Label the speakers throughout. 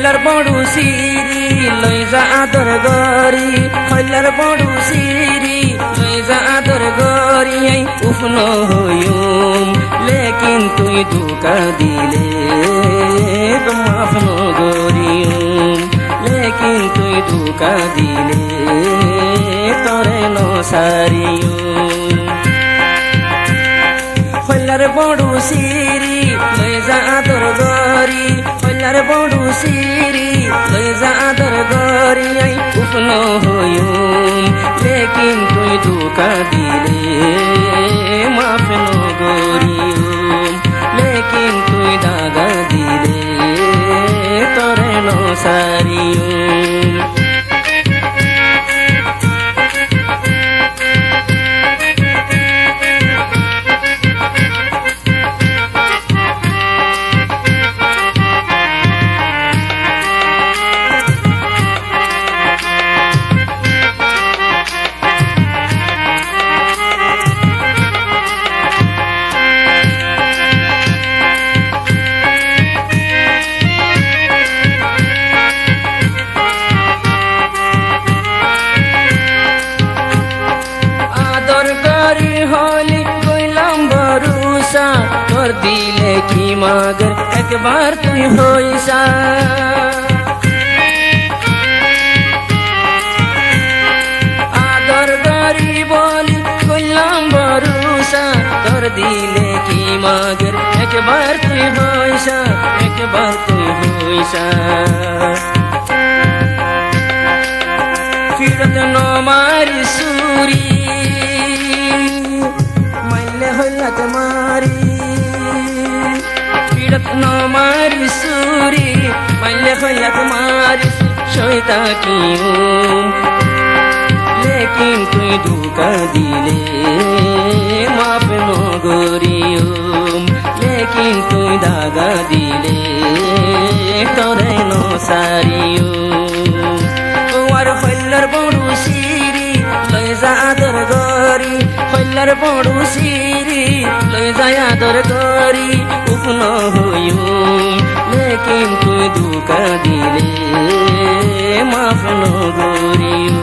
Speaker 1: হইলার বড় সিরি লই যা আদর গরি হইলার বড় সিরি লই যা আদর গরি উফন হইম লেকিন তুই ধোকা দিলে মাফ নগরিম লেকিন তুই ধোকা দিলে তরে নসারিম হইলার বড় সিরি লই যা আদর গরি হইলার বড় সিরি লই যা আদর গরি উফন হইম লেকিন তুই ধোকা দিলে মাফ নগরিম লেকিন তুই দাগা দিলে তরে নসারিম হলি কইলাম ভরসা তোর দিলে কি মাগর একবার তুই হইসা আদর করি বলি কইলাম ভরসা তোর দিলে কি মাগর একবার তুই হইসা একবার তুই হইসা ফিরত নমারি সুরি হইলাত মারি পীড়ত নমারি সুরি মাইলে হইলাত মারি সইতা কিউম লেকিন তুই ধোকা দিলে মাফ নগরিম লেকিন তুই দাগা দিলে তরে নসারিম আর হইলার বড় সিরি লই যা আদর গরি হইলার বড় সিরি লই যা আদর গরি উফন হইম লেকিন তুই ধোকা দিলে মাফ নগরিম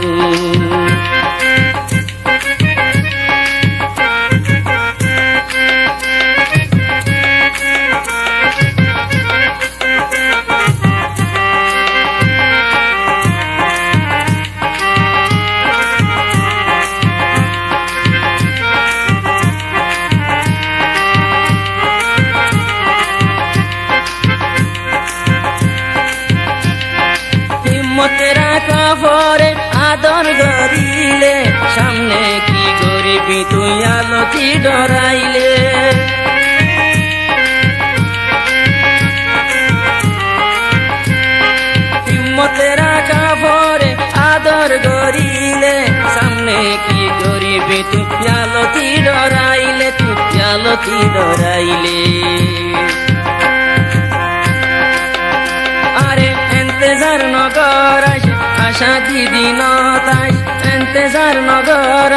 Speaker 1: মতেরা কাপড়ে আদর গরিলে সামনে কি গরিবি তুই আলোকি ডরাইলে মতেরা কাপড়ে আদর গরিলে সামনে কি গরিবি তুই আলোকি ডরাইলে তুই আলোকি ডরাইলে আরে এন্তেজার নগর আশা দিদি নতাস এন্তেজার নগর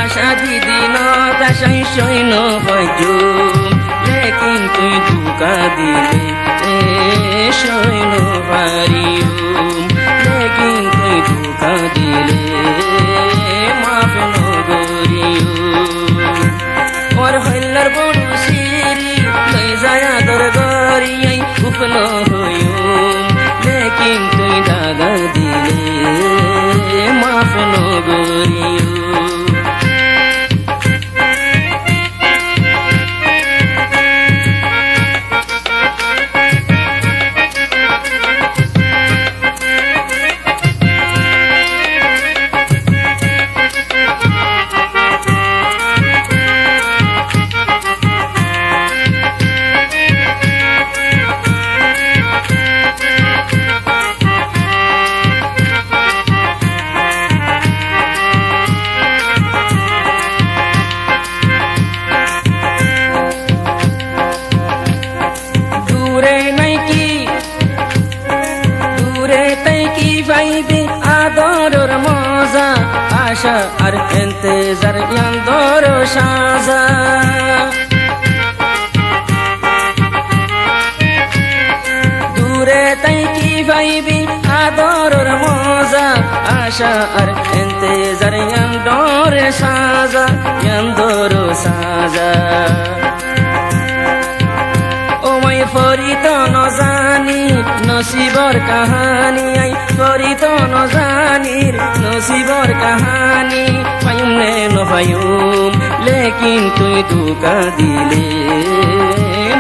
Speaker 1: আশা দিদি নতাস সৈন্য হজুম লেকিন তুই ধোকা দিলে সৈন্য পারিউম লেকিন তুই ধোকা দিলে মাফ নগরিউম ওর হইলার বড় সিরি লই যায় আদর গরি উফন হইম লেকিন তুই দাগা দিলে মাফ নগরিম আশা আর ইন্তজার ইয়ান্দর সাজা দূরে তাই কি ভাই আশা আর এন্তেজার ইয়ান্দরে সাজা ইয়ান্দরো সাজা ও মাই ফরিত নজানি নসিবর কাহানি আই ফরিত নজানির নসিবর কাহানি পায়ুম নে নপায়ুম লেকিন তুই ধোকা দিলে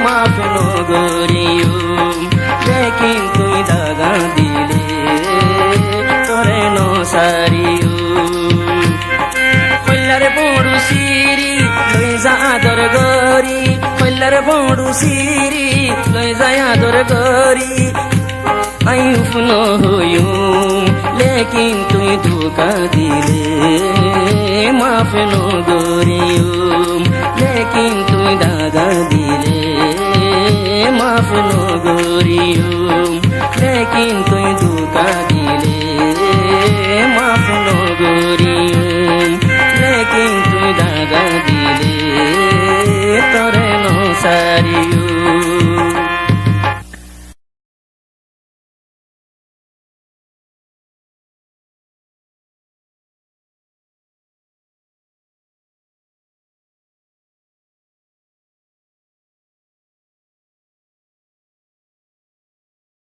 Speaker 1: মাফ নগরিয়ুম লেকিন তুই দাগা দিলে তোরে নসারিয়ুম কল্লার বড়ু সিরি লই যা আদর গরি কল্লার বড়ু সিরি লই যা আদর গরি আই উফন হইউম লেকিন তুই ধোকা দিলে মাফ নগরিয়ুম লেকিন তুই দাগা দিলে মাফ নগরিয়ুম লেকিন